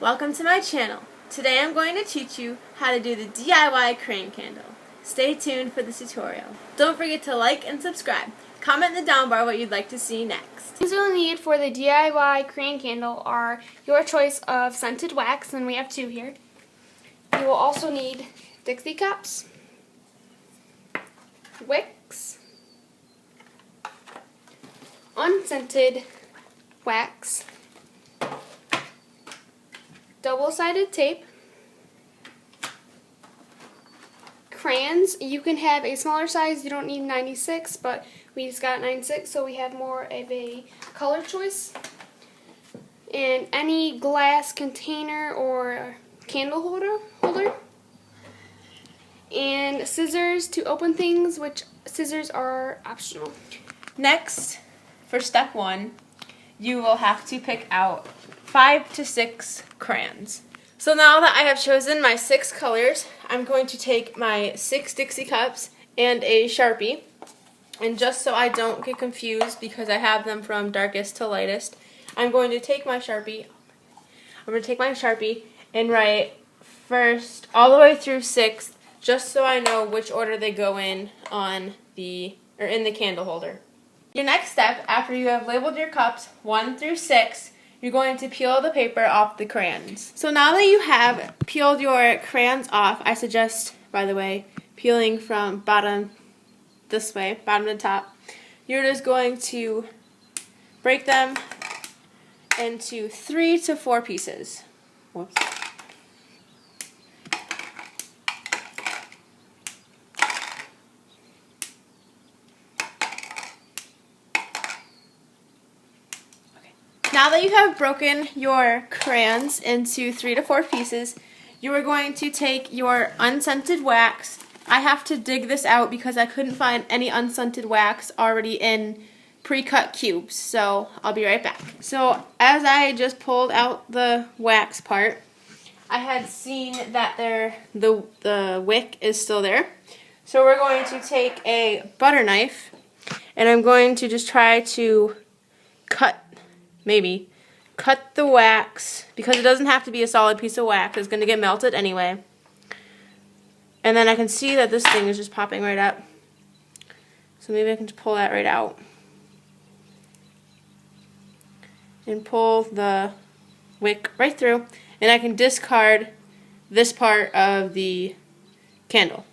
Welcome to my channel. Today I'm going to teach you how to do the DIY crayon candle. Stay tuned for the tutorial. Don't forget to like and subscribe. Comment in the down bar what you'd like to see next. Things you'll need for the DIY crayon candle are your choice of scented wax, and we have two here. You will also need Dixie cups, wicks, unscented wax, double-sided tape, crayons. You can have a smaller size. You don't need 96, but we just got 96, so we have more of a color choice. And any glass container or candle holder. And scissors to open things, which scissors are optional. Next, for step 1, you will have to pick out 5 to 6 crayons. So now that I have chosen my 6 colors, I'm going to take my 6 Dixie cups and a Sharpie. And just so I don't get confused, because I have them from darkest to lightest, I'm going to take my Sharpie. And write first all the way through 6th, just so I know which order they go in in the candle holder. Your next step, after you have labeled your cups 1 through 6, you're going to peel the paper off the crayons. So now that you have peeled your crayons off, I suggest, by the way, peeling from bottom this way, bottom to top. You're just going to break them into 3 to 4 pieces. Whoops. Now that you have broken your crayons into 3 to 4 pieces, you are going to take your unscented wax. I have to dig this out because I couldn't find any unscented wax already in pre-cut cubes, so I'll be right back. So as I just pulled out the wax part, I had seen that the wick is still there. So we're going to take a butter knife, and I'm going to just try to cut the wax, because it doesn't have to be a solid piece of wax. It's going to get melted anyway. And then I can see that this thing is just popping right up. So maybe I can just pull that right out. And pull the wick right through. And I can discard this part of the candle.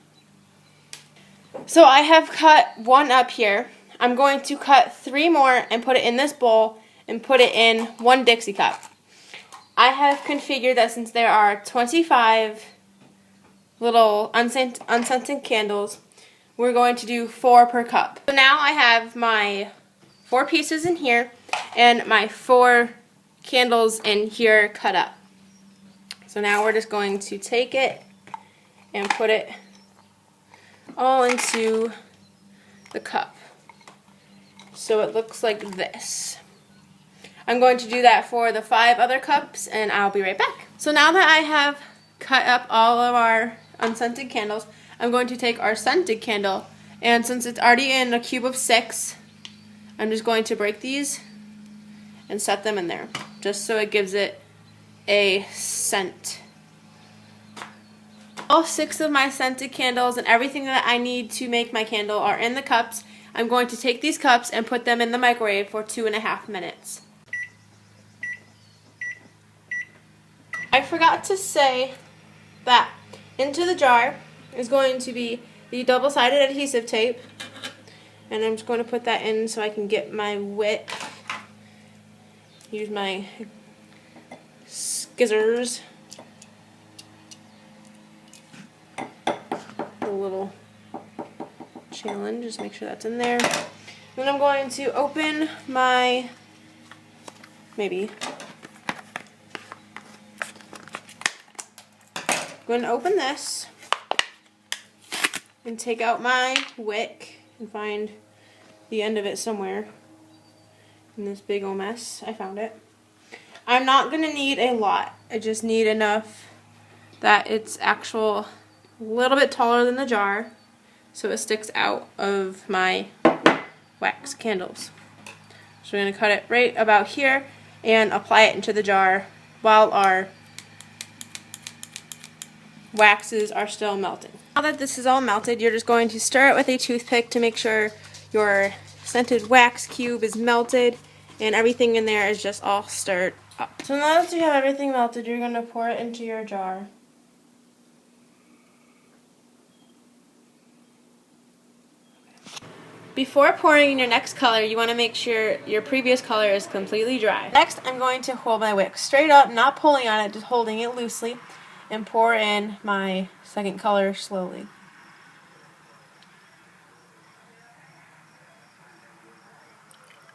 So I have cut 1 up here. I'm going to cut 3 more and put it in this bowl and put it in 1 Dixie cup. I have configured that since there are 25 little unscented candles, we're going to do 4 per cup. So now I have my 4 pieces in here and my 4 candles in here cut up. So now we're just going to take it and put it all into the cup. So it looks like this. I'm going to do that for the 5 other cups, and I'll be right back. So now that I have cut up all of our unscented candles, I'm going to take our scented candle, and since it's already in a cube of 6, I'm just going to break these and set them in there, just so it gives it a scent. All 6 of my scented candles and everything that I need to make my candle are in the cups. I'm going to take these cups and put them in the microwave for 2.5 minutes. I forgot to say that into the jar is going to be the double-sided adhesive tape, and I'm just going to put that in so I can get my wick. Use my scissors. A little challenge, just make sure that's in there. Then I'm going to open my, I'm going to open this and take out my wick and find the end of it somewhere in this big old mess. I found it. I'm not going to need a lot. I just need enough that it's a little bit taller than the jar, so it sticks out of my wax candles. So we're going to cut it right about here and apply it into the jar while our waxes are still melting. Now that this is all melted, you're just going to stir it with a toothpick to make sure your scented wax cube is melted and everything in there is just all stirred up. So now that you have everything melted, you're going to pour it into your jar. Before pouring in your next color, you want to make sure your previous color is completely dry. Next, I'm going to hold my wick straight up, not pulling on it, just holding it loosely, and pour in my second color slowly.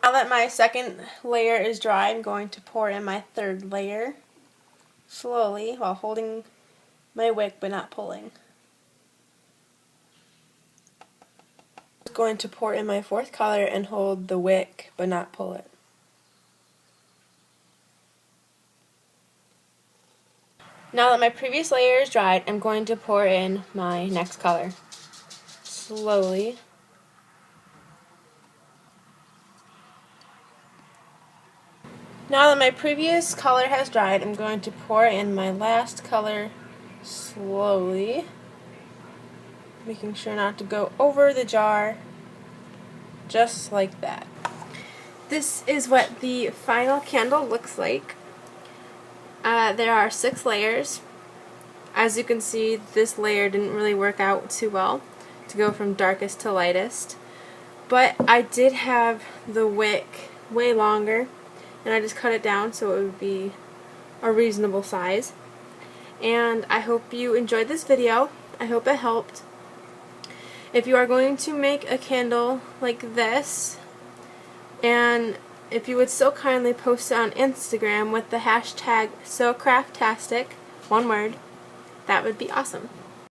Now that my second layer is dry, I'm going to pour in my third layer slowly while holding my wick but not pulling. I'm going to pour in my fourth color and hold the wick but not pull it. Now that my previous layer is dried, I'm going to pour in my next color slowly. Now that my previous color has dried, I'm going to pour in my last color slowly, making sure not to go over the jar, just like that. This is what the final candle looks like. There are 6 layers. As you can see, this layer didn't really work out too well to go from darkest to lightest, but I did have the wick way longer, and I just cut it down so it would be a reasonable size. And I hope you enjoyed this video. I hope it helped. If you are going to make a candle like this, and if you would so kindly post it on Instagram with the hashtag SoCraftastic, one word, that would be awesome.